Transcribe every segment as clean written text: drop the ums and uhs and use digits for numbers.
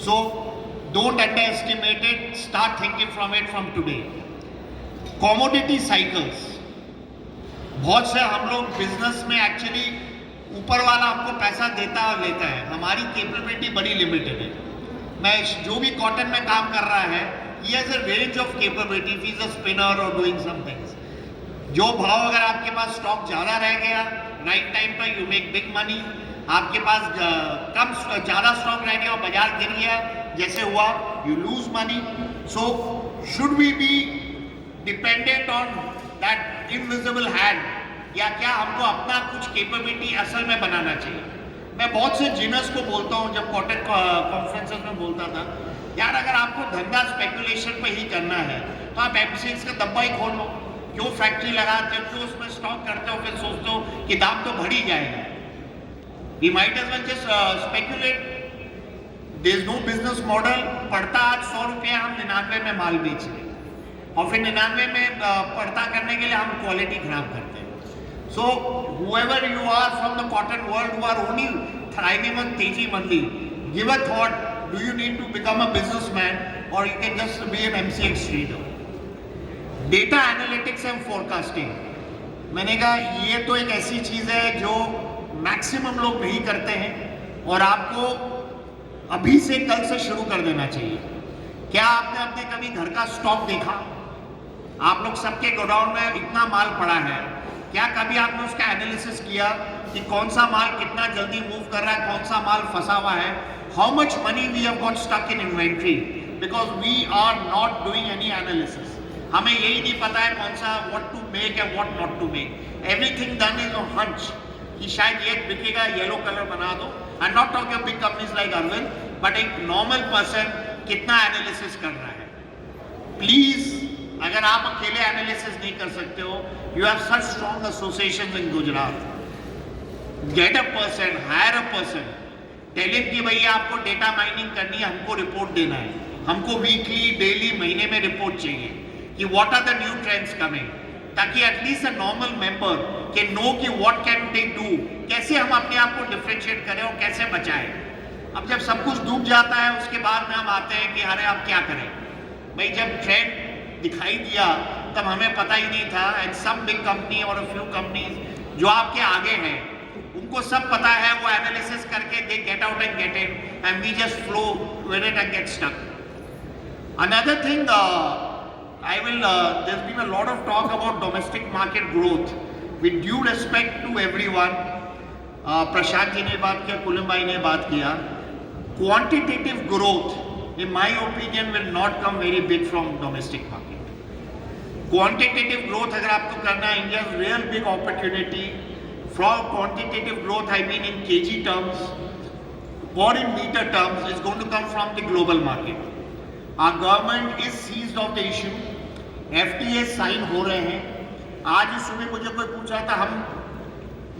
So don't underestimate it. Start thinking from it from today. Commodity cycles. बहुत से हम लोग बिजनेस में एक्चुअली ऊपर वाला हमको पैसा देता और लेता है, हमारी कैपेबिलिटी बड़ी लिमिटेड है. मैं जो भी कॉटन में काम कर रहा है, he has a range of capability. If he's a spinner or doing some things. जो भाव अगर आपके पास स्टॉक ज़्यादा रह गया, राइट टाइम पर यू मेक बिग मनी. आपके पास कम ज़्यादा स्टॉक रह गया और बाजार गिर गया जैसे हुआ, you lose money. So should we be dependent on that invisible hand, या क्या हमको अपना कुछ कैपेबिलिटी असल में बनाना चाहिए? मैं बहुत से जिनर्स को बोलता हूँ, जब कॉटन कॉन्फ्रेंसेस में बोलता था, यार अगर आपको धंधा स्पेकुलेशन पे ही करना है तो आप एमसीएक्स का डब्बा ही खोल लो. क्यों फैक्ट्री लगाते हो, क्यों उसमें स्टॉक करते हो, फिर सोचते हो कि दाम तो बढ़ ही जाएगा. We might as well just speculate. There is no business model. पड़ता आज 100 रुपये, हम 99 में माल बेच रहे हैं और फिर 99 में पड़ता करने के लिए हम क्वालिटी खराब करते हैं. So whoever you are from the cotton world who are only thriving on teji mandi, give a thought. Do you need to become a businessman or you can just be an MCX trader? Data analytics and forecasting. मैंने कहा ये तो एक ऐसी चीज है जो maximum लोग नहीं करते हैं और आपको अभी से कल से शुरू कर देना चाहिए. क्या आपने अपने कभी घर का स्टॉक देखा? आप लोग सबके गोडाउन में इतना माल पड़ा है, क्या कभी आपने उसका एनालिसिस किया कि कौन सा माल कितना जल्दी मूव कर रहा है, कौन सा माल फंसा हुआ है? How much money we have got stuck in inventory because we are not doing any analysis. हमें यही नहीं पता है कौन सा what to make and what not to make. Everything done is on hunch कि शायद ये बिकेगा, येलो कलर बना दो. I am not talking of big companies like Arvind, but एक नॉर्मल पर्सन कितना एनालिसिस कर रहा है? प्लीज, अगर आप अकेले एनालिसिस नहीं कर सकते हो, you have such strong associations in Gujarat, get a person, hire a person, tell him कि भैया आपको डेटा माइनिंग करनी है, हमको रिपोर्ट देना है, हमको वीकली, डेली, महीने में रिपोर्ट चाहिए कि what are the new trends coming, ताकि एटलीस्ट अ नॉर्मल मेंबर के नो कि व्हाट कैन दे डू, कैसे हम अपने आप को डिफरेंशिएट करें और कैसे बचाएं. अब जब सब कुछ डूब जाता है उसके बाद में हम आते हैं कि अरे अब क्या करें. भाई जब ट्रेंड दिखाई दिया तब हमें पता ही नहीं था. एंड सम बिग कंपनी और फ्यू कंपनीज जो आपके आगे हैं उनको सब पता है, वो एनालिसिस करके they get out and get in and we just flow with it and get stuck. Another thing, I will there's been a lot of talk about domestic market growth. With due respect to everyone, Prashant ji ने बात किया, coulomb भाई ने बात किया. Quantitative growth, in my opinion, will not come very big from domestic market. Quantitative growth अगर आपको करना है, India's real big opportunity from quantitative growth, I mean in kg terms or in meter terms, is going to come from the global market. Our government is seized of the issue. FTA sign हो रहे हैं. आज ही सुबह मुझे कोई पूछा था हम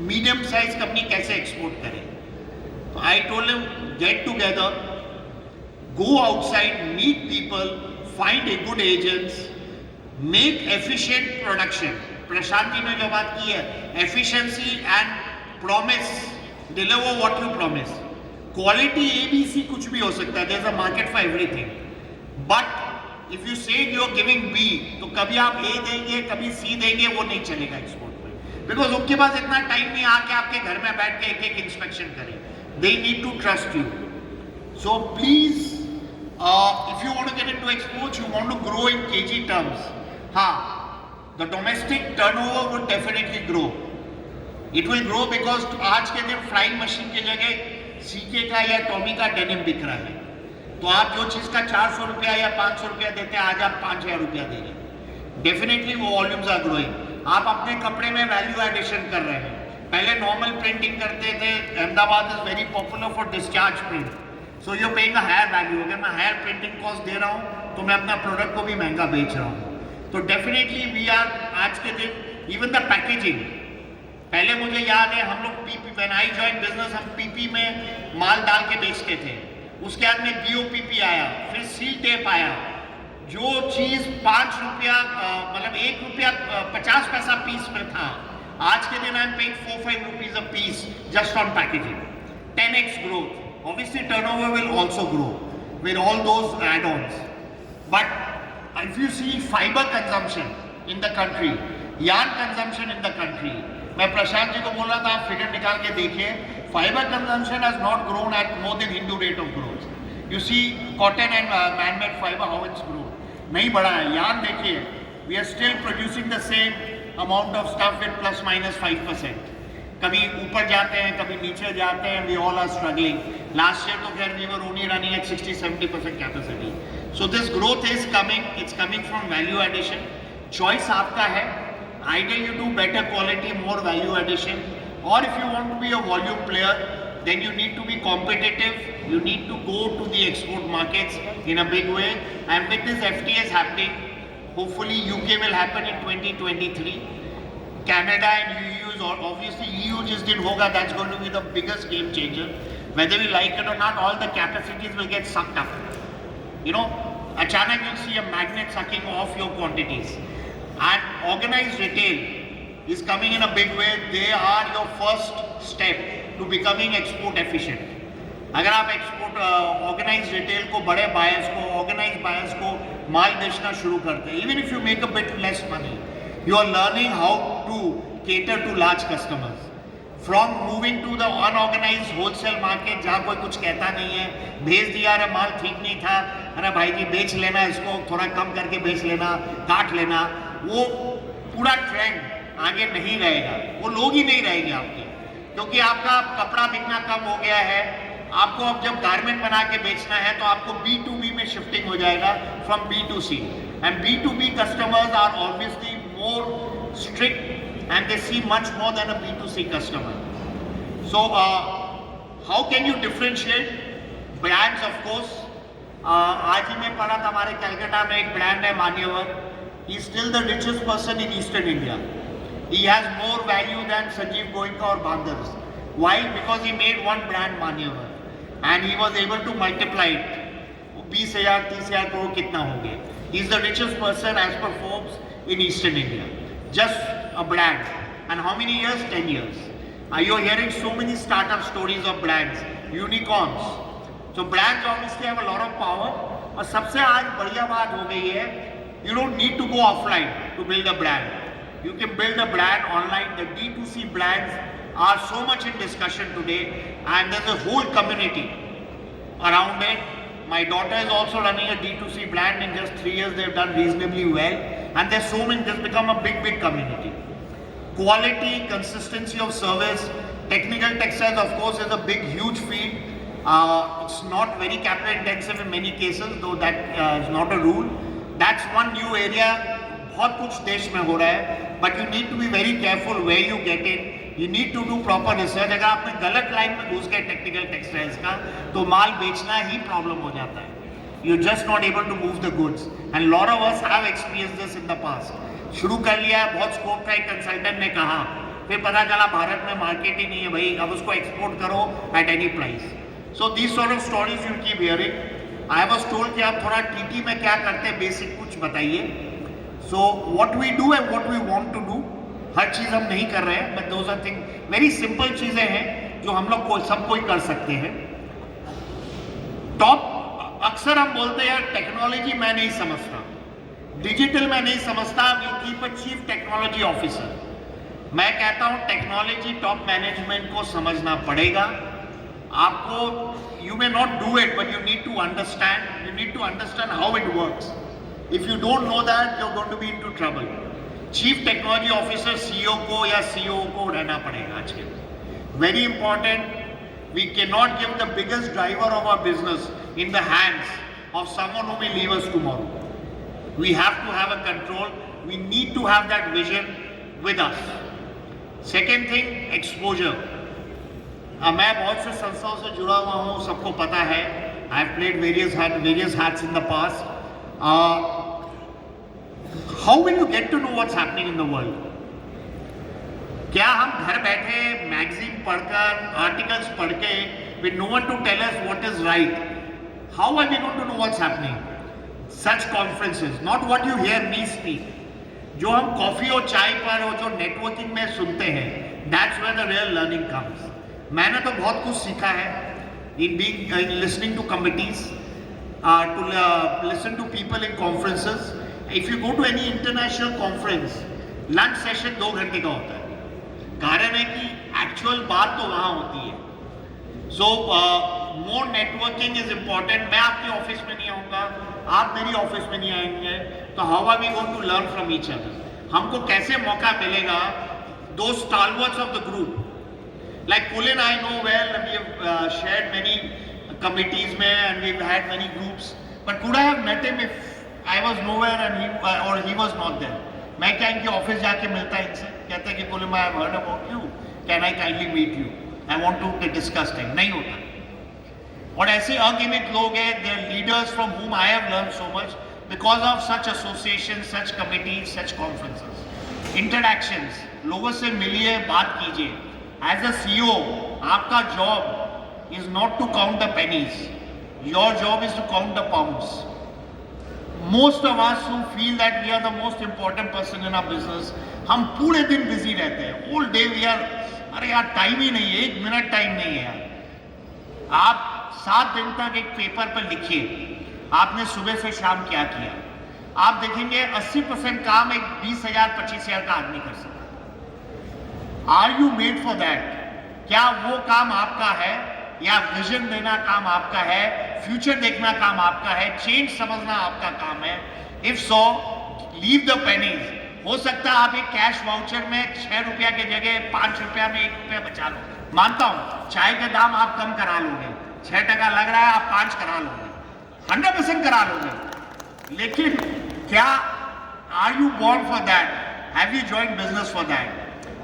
मीडियम साइज कंपनी कैसे एक्सपोर्ट करें, तो I told him get together, go outside, meet people, find a good agents, make efficient production. Prashant ji ने जो बात की है, efficiency and promise, deliver what you promise. Quality ABC कुछ भी हो सकता है, there is a market for everything. But if you say you are giving B, तो कभी आप A देंगे, कभी C देंगे, वो नहीं चलेगा एक्सपोर्ट में, बिकॉज उनके पास इतना टाइम नहीं आके आपके घर में बैठ के एक एक इंस्पेक्शन करें. They need to trust you. So please, if you want to get into exports, you want to grow in kg terms. The domestic turnover would definitely grow. It will grow because आज के दिन frying machine की जगह C K का या Tommy का denim बिक रहा है. तो आप जो चीज़ का 400 रुपया या 500 रुपया देते हैं, आज आप 5000 रुपया दे रहे हैं. डेफिनेटली वो वॉल्यूम्स आर ग्रोइंग. आप अपने कपड़े में वैल्यू एडिशन कर रहे हैं. पहले नॉर्मल प्रिंटिंग करते थे, Ahmedabad is very popular for discharge print, so you paying a higher value. अगर मैं हायर प्रिंटिंग कॉस्ट दे रहा हूँ तो मैं अपना प्रोडक्ट को भी महंगा बेच रहा हूँ. तो डेफिनेटली वी आर, आज के दिन इवन द पैकेजिंग, पहले मुझे याद है हम लोग PP, when I join business, हम पीपी में माल डाल के बेचते थे. उसके बाद में बीओपीपी आया, फिर सील टेप आया. जो चीज़ 5 रुपया मतलब 1 रुपया 50 पैसा पीस में था, आज के दिन I am paying 4-5 rupees a piece just on packaging. 10x growth. Obviously turnover will also grow. with all those add-ons. But if you see fiber consumption in the country, yarn consumption in the country, मैं प्रशांत जी को बोल रहा था आप figure निकाल के देखिए, fiber consumption has not grown at more than Hindu rate of growth. You see cotton and man-made fiber how it's grown. नहीं बढ़ा है. yarn देखिए, we are still producing the same amount of stuff with plus minus 5%. कभी ऊपर जाते हैं, कभी नीचे जाते हैं. We all are struggling. Last year तो खैर we were only running at 60-70% capacity. So this growth is coming. It's coming from value addition. Choice आपका है. Either you do better quality, more value addition, or if you want to be a volume player, then you need to be competitive. You need to go to the export markets in a big way. And with this FTAs happening, hopefully UK will happen in 2023. Canada and EU is obviously EU just didn't hoga. That's going to be the biggest game changer. Whether we like it or not, all the capacities will get sucked up. You know, achanak you'll see a magnet sucking off your quantities. And organized retail is coming in a big way. They are your first step to becoming export efficient. अगर आप export organise retail को, बड़े buyers को, organise buyers को माल बेचना शुरू करते हैं, even if you make a bit less money, you are learning how to cater to large customers. From moving to the unorganise wholesale market जहाँ कोई कुछ कहता नहीं है, भेज दिया, अरे माल ठीक नहीं था, अरे भाई जी बेच लेना, इसको थोड़ा कम करके बेच लेना, काट लेना, वो पूरा ट्रेंड आगे नहीं रहेगा. वो लोग ही नहीं रहेंगे आपके, क्योंकि आपका कपड़ा बिकना कम हो गया है. आपको अब जब गारमेंट बना के बेचना है तो आपको B2B में शिफ्टिंग हो जाएगा from B2C. And B2B customers are obviously more strict and they see much more than a B2C customer. So how can you differentiate brands? Of course आज ही मैं पढ़ा था, हमारे कलकत्ता में एक ब्रांड है मान्यवर. He is still the richest person in Eastern India. He has more value than Sanjeev Goenka or Bandars. Why? Because he made one brand Manyavar and he was able to multiply it. 20,000, 30,000 crore कितना हो गया? He is the richest person as per Forbes in Eastern India. Just a brand. And how many years? 10 years. You are hearing so many startup stories of brands, unicorns. So brands obviously have a lot of power. और सबसे आज बढ़िया बात हो गई है, you don't need to go offline to build a brand. You can build a brand online. The D2C brands are so much in discussion today, and there's a whole community around it. My daughter is also running a D2C brand. In just 3 years, they've done reasonably well, and there's so many. There's become a big community. Quality, consistency of service. Technical textiles, of course, is a big, huge field. It's not very capital intensive in many cases, though that is not a rule. That's one new area. बहुत कुछ देश में हो रहा है, but you need to be very careful where you get it. You need to do proper research. अगर आपने गलत लाइन में घुस गए टेक्निकल टेक्सटाइल्स का, तो माल बेचना ही प्रॉब्लम हो जाता है. You're just not able to move the goods. And lot of us have experienced this in the past. शुरू कर लिया, बहुत स्कोप था, एक कंसल्टेंट ने कहा, फिर पता चला भारत में मार्केट ही नहीं है भाई, अब उसको एक्सपोर्ट करो at any price. So these sort of stories you keep hearing. I was told कि आप थोड़ा TT में क्या करते हैं, बेसिक कुछ बताइए. So what we do and what we want to do, हर चीज़ हम नहीं कर रहे हैं, but those are things, very simple चीज़ें हैं जो हम लोग सब कोई कर सकते हैं. टॉप अक्सर हम बोलते हैं टेक्नोलॉजी मैं नहीं समझता, डिजिटल मैं नहीं समझता, we keep a chief technology officer. मैं कहता हूँ टेक्नोलॉजी टॉप मैनेजमेंट को समझना पड़ेगा. आपको you may not do it, but you need to understand how it works. If you don't know that, you're going to be into trouble. Chief Technology Officer CEO को या CEO को रहना पड़ेगा आज के. Very important. We cannot give the biggest driver of our business in the hands of someone who will leave us tomorrow. We have to have a control. We need to have that vision with us. Second thing, exposure. मैं बहुत से संस्थाओं से जुड़ा हुआ हूँ, सबको पता है. I have played various hats in the past. How will you get to know what's happening in the world? क्या हम घर बैठे मैगजीन पढ़कर, आर्टिकल्स पढ़ के, with no one to tell us what is right, how are we going to know what's happening? Such conferences, not what you hear me speak, जो हम coffee और चाय पर और जो नेटवर्किंग में सुनते हैं, that's where the real learning comes. मैंने तो बहुत कुछ सीखा है in listening to committees. to listen to people in conferences. If you go to any international conference, lunch session 2 घंटे का होता है. कारण है कि actual बात तो वहाँ होती है. So more networking is important. मैं आपके ऑफिस में नहीं आऊँगा, आप मेरी ऑफिस में नहीं आएंगे, तो how are we going to learn from each other? हमको कैसे मौका मिलेगा? Those stalwarts of the group, like Kulin, I know well. We have shared many committees में, and we've had many groups. But could I have met him if I was nowhere and he was not there? मैं क्या इनके office जाके मिलता इनसे, कहते कि Kulin, I have heard about you. Can I kindly meet you? I want to discuss things. नहीं होता. और ऐसे अगिनत लोग हैं, they are leaders from whom I have learned so much because of such associations, such committees, such conferences. Interactions, लोगों से मिलिए, बात कीजिए. As a CEO, आपका job is not to count the pennies. Your job is to count the pounds. Most of us who feel that we are the most important person in our business, हम पूरे दिन busy रहते हैं. All day we are, अरे यार time ही नहीं है, 1 minute time नहीं है यार. आप 7 दिन तक एक पेपर पर लिखिए, आपने सुबह से शाम क्या किया. आप देखेंगे 80% काम एक 20,000 25,000 का आदमी कर सकता है. Are you made for that? क्या वो काम आपका है, या विजन देना काम आपका है, फ्यूचर देखना काम आपका है, चेंज समझना आपका काम है? If so, leave the pennies. हो सकता है आप एक कैश वाउचर में 6 रुपया की जगह 5 रुपया में 1 रुपया बचा लो. मानता हूं चाय के दाम आप कम करा लोगे, 6 टका लग रहा है, आप 5 करा लोगे, 100% करा लोगे. लेकिन क्या are you born for that? Have you joined business for that?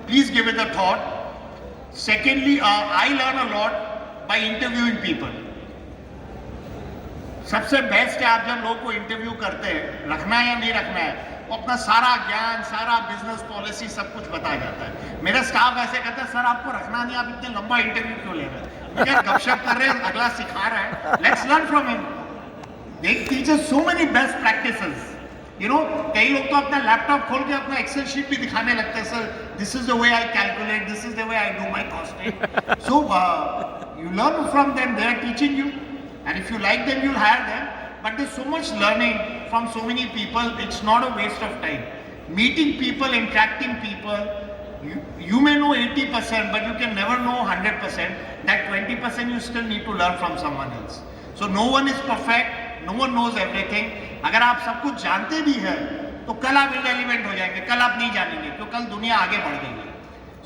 Please give it a thought. Secondly, I learn a lot by interviewing people. सबसे बेस्ट है आप जब लोगों को इंटरव्यू करते हैं, रखना है या नहीं रखना है, वो अपना सारा ज्ञान, सारा बिजनेस पॉलिसी सब कुछ बता जाता है. मेरा स्टाफ ऐसे कहता है, सर आपको रखना नहीं, आप इतने लंबा इंटरव्यू क्यों ले रहे हैं? क्या गपशप कर रहे हैं, अगला सिखा रहा है. Let's learn from him. They teaches so many best practices. You know, कई लोग तो अपना लैपटॉप खोल के अपना एक्सेल शीट भी दिखाने लगते हैं. Sir, this is the way I calculate, this is the way I do my costing. So you learn from them, they are teaching you, and if you like them, you'll hire them. But there's so much learning from so many people, it's not a waste of time. Meeting people, interacting people, you may know 80%, but you can never know 100%. That 20% you still need to learn from someone else. So no one is perfect, no one knows everything. अगर आप सब कुछ जानते भी हैं, तो कल आप irrelevant हो जाएंगे, कल आप नहीं जानेंगे, क्योंकि कल दुनिया आगे बढ़ गई है.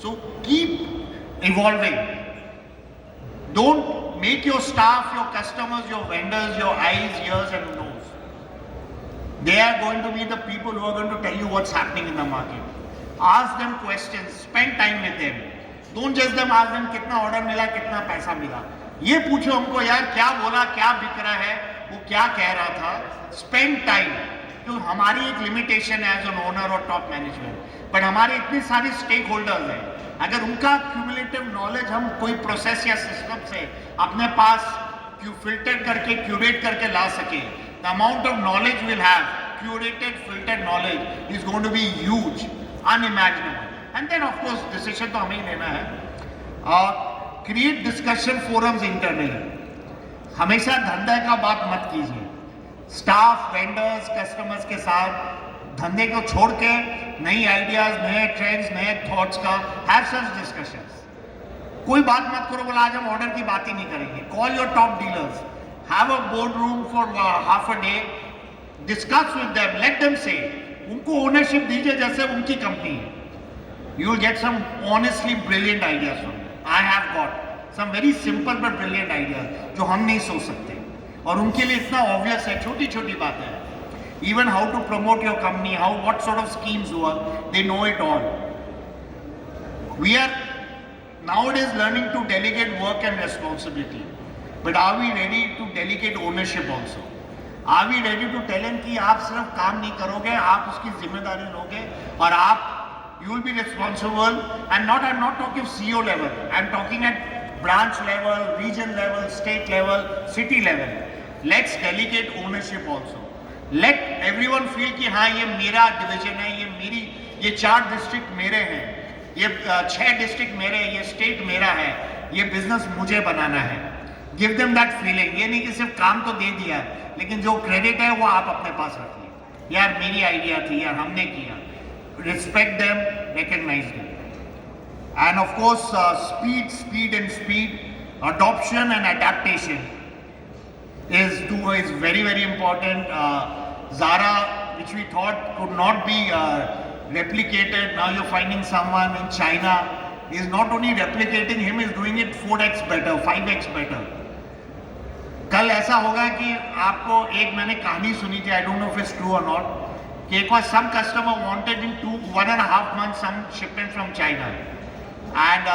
So keep evolving. Don't make your staff, your customers, your vendors, your eyes, ears and nose. They are going to be the people who are going to tell you what's happening in the market. Ask them questions, spend time with them. Don't just them ask them कितना order मिला, कितना पैसा मिला. ये पूछो हमको यार क्या बोला, क्या बिक रहा है, वो क्या कह रहा था. Spend time. क्योंकि हमारी एक लिमिटेशन है एज एन ओनर और टॉप मैनेजमेंट, बट हमारे इतने सारे स्टेक होल्डर्स हैं. अगर उनका क्यूमुलेटिव नॉलेज हम कोई प्रोसेस या सिस्टम से अपने पास फिल्टर करके क्यूरेट करके ला सके, the amount of knowledge will have, curated filtered knowledge is going to be huge, unimaginable. And then of course decision तो हमें ही लेना है. Create discussion forums internally. हमेशा धंधे का बात मत कीजिए. स्टाफ, वेंडर्स, कस्टमर्स के साथ धंधे को छोड़ के नई आइडियाज, नए ट्रेंड्स, नए थॉट्स का हैव सच डिस्कशंस. कोई बात मत करो बोला आज हम ऑर्डर की बात ही नहीं करेंगे. Call your top dealers, have a board room for half a day, discuss with them, let them say. उनको ओनरशिप दीजिए जैसे उनकी कंपनी है. You will get some honestly brilliant ideas from them. I have got some very simple but brilliant ideas जो हम नहीं सोच सकते, और उनके लिए इतना ऑब्वियस है, छोटी छोटी बातें हैं. Even how to promote your company, what sort of schemes work, they know it all. We are nowadays learning to delegate work and responsibility, but are we ready to delegate ownership also? Are we ready to tell him कि आप सिर्फ काम नहीं करोगे, आप उसकी जिम्मेदारी लोगे और आप you will be responsible. And I'm not talking CEO level, I'm talking at branch level, region level, state level, city level. Let's delegate ownership also. Let everyone feel कि हाँ ये मेरा डिवीजन है, ये मेरी, ये 4 डिस्ट्रिक्ट मेरे हैं, ये 6 डिस्ट्रिक्ट मेरे, ये स्टेट मेरा है, ये बिजनेस मुझे बनाना है. Give them that feeling. ये नहीं कि सिर्फ काम तो दे दिया लेकिन जो क्रेडिट है वो आप अपने पास रखिए, यार मेरी आइडिया थी, यार हमने किया। Respect them, recognise them. And of course speed and speed, adoption and adaptation is very very important. Zara, which we thought could not be replicated, now you're finding someone in China is not only replicating him, is doing it 4x better, 5x better. कल ऐसा होगा कि आपको एक मैंने कहानी सुनी थी, I don't know if it's true और नॉट, कि एक बार some customer wanted in 1.5 months some shipment from China and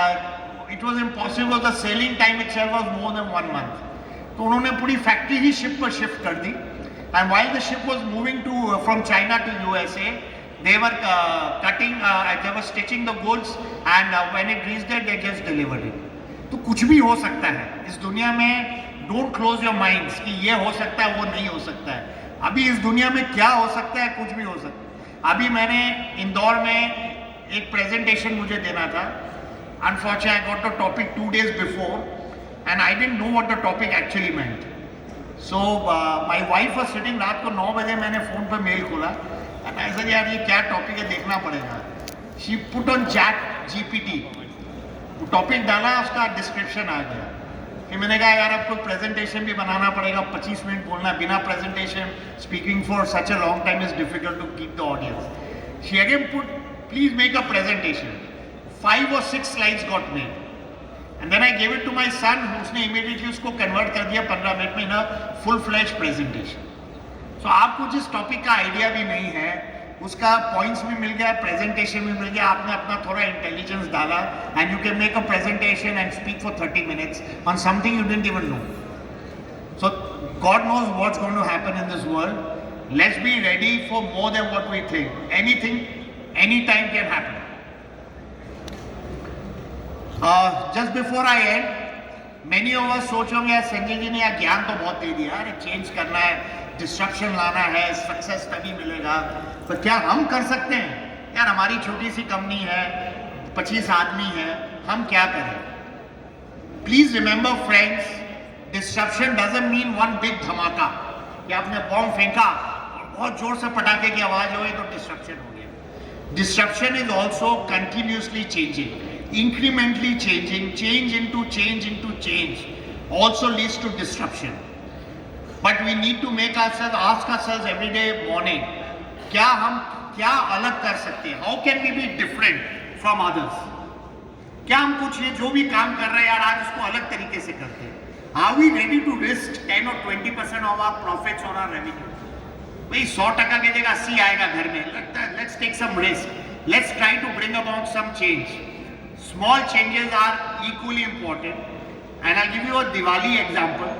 it was impossible, the sailing time itself was more than 1 month. तो उन्होंने पूरी फैक्ट्री ही शिप पर शिफ्ट कर दी and while the ship was moving to from China to USA, they were they were stitching the goods and when it reached there they just delivered it. तो कुछ भी हो सकता है इस दुनिया में। डोंट क्लोज योर माइंड्स कि ये हो सकता है वो नहीं हो सकता है। अभी इस दुनिया में क्या हो सकता है, कुछ भी हो सकता है। अभी मैंने इंदौर में एक प्रेजेंटेशन मुझे देना था, unfortunately I got the topic 2 days before and I didn't know what the topic actually meant. So my wife was sitting, रात को 9 बजे मैंने फोन पर मेल खोला एंड आई सेड यार ये क्या टॉपिक है, देखना पड़ेगा। She put on chat GPT, topic डाला, उसका डिस्क्रिप्शन आ गया। फिर मैंने कहा यार अब तो प्रेजेंटेशन भी बनाना पड़ेगा, 25 मिनट बोलना बिना presentation, speaking for such a long time is difficult to keep the audience. She again put please make a presentation, 5 or 6 slides got made and then I gave it to my son, उसने immediately उसको convert कर दिया 15 minute में ना full flash presentation. सो आपको जिस topic का idea भी नहीं है उसका पॉइंट्स भी मिल गया, प्रेजेंटेशन भी मिल गया, आपने अपना थोड़ा इंटेलिजेंस डाला and you can make a presentation and speak for 30 minutes on something you didn't even know. So God knows what's going to happen in this world. Let's be ready for more than what we think. Anything any time can happen. Just before I end, many of us सोच होंगे यार संजय जी ने यार ज्ञान तो बहुत दे दिया, अरे चेंज करना है, डिस्ट्रप्शन लाना है, सक्सेस तभी मिलेगा। तो क्या हम कर सकते हैं? यार हमारी छोटी सी कंपनी है, 25 आदमी है, हम क्या करें? Please remember friends, disruption doesn't mean one big धमाका, कि आपने बॉम्ब फेंका और बहुत जोर से पटाखे की आवाज हुई तो डिस्ट्रप्शन हो गया। Disruption is also continuously changing, incrementally changing, change into change also leads to disruption. But we need to make ourselves, ask ourselves every day morning, क्या हम क्या अलग कर सकते हैं? How can we be different from others? क्या हम कुछ ये जो भी काम कर रहे हैं यार आज उसको अलग तरीके से करते हैं? Are we ready to risk 10 or 20% of our profits on our revenue? भाई 100% की जगह 80 आएगा घर में, let's take some risk, let's try to bring about some change. Small changes are equally important and I'll give you a Diwali example.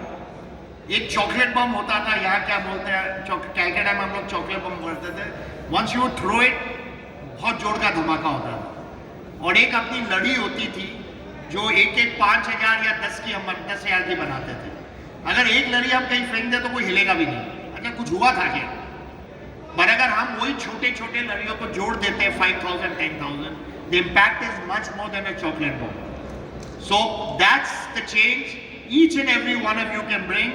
एक chocolate बम होता था, यहाँ क्या बोलते हैं, कैलकाटा में हम लोग चॉकलेट बम बोलते थे। वंस यू थ्रो इट बहुत जोर का धमाका होता था। और एक अपनी लड़ी होती थी जो एक 5,000 या 10,000 की बनाते थे। अगर एक लड़ी हम कहीं फेंक दे तो कोई हिलेगा भी नहीं। अच्छा कुछ हुआ था क्या? पर अगर हम वही छोटे छोटे लड़ियों को जोड़ देते हैं 5,000, 10,000, the impact is much more than a chocolate bomb. So that's the change each and every one of you can bring.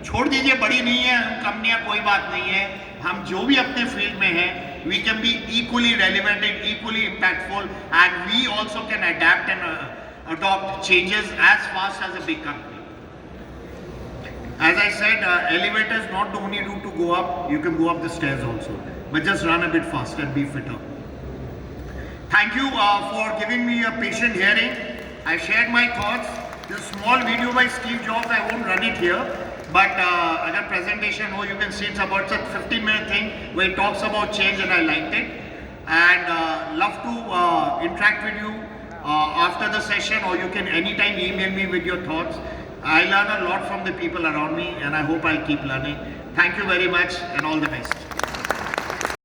छोड़ दीजिए बड़ी नहीं है हम कंपनियां, कोई बात नहीं है, हम जो भी अपने फील्ड में हैं we can be equally relevant and equally impactful and we also can adapt and adopt changes as fast as a big company. As I said, elevator is not the only route to go up, you can go up the stairs also, but just run a bit faster and be fitter. Thank you for giving me a patient hearing. I shared my thoughts. This small video by Steve Jobs, I won't run it here, but अगर presentation हो, you can see it's about a 15-minute thing where he talks about change and I liked it. And love to interact with you after the session, or you can anytime email me with your thoughts. I learn a lot from the people around me and I hope I'll keep learning. Thank you very much and all the best.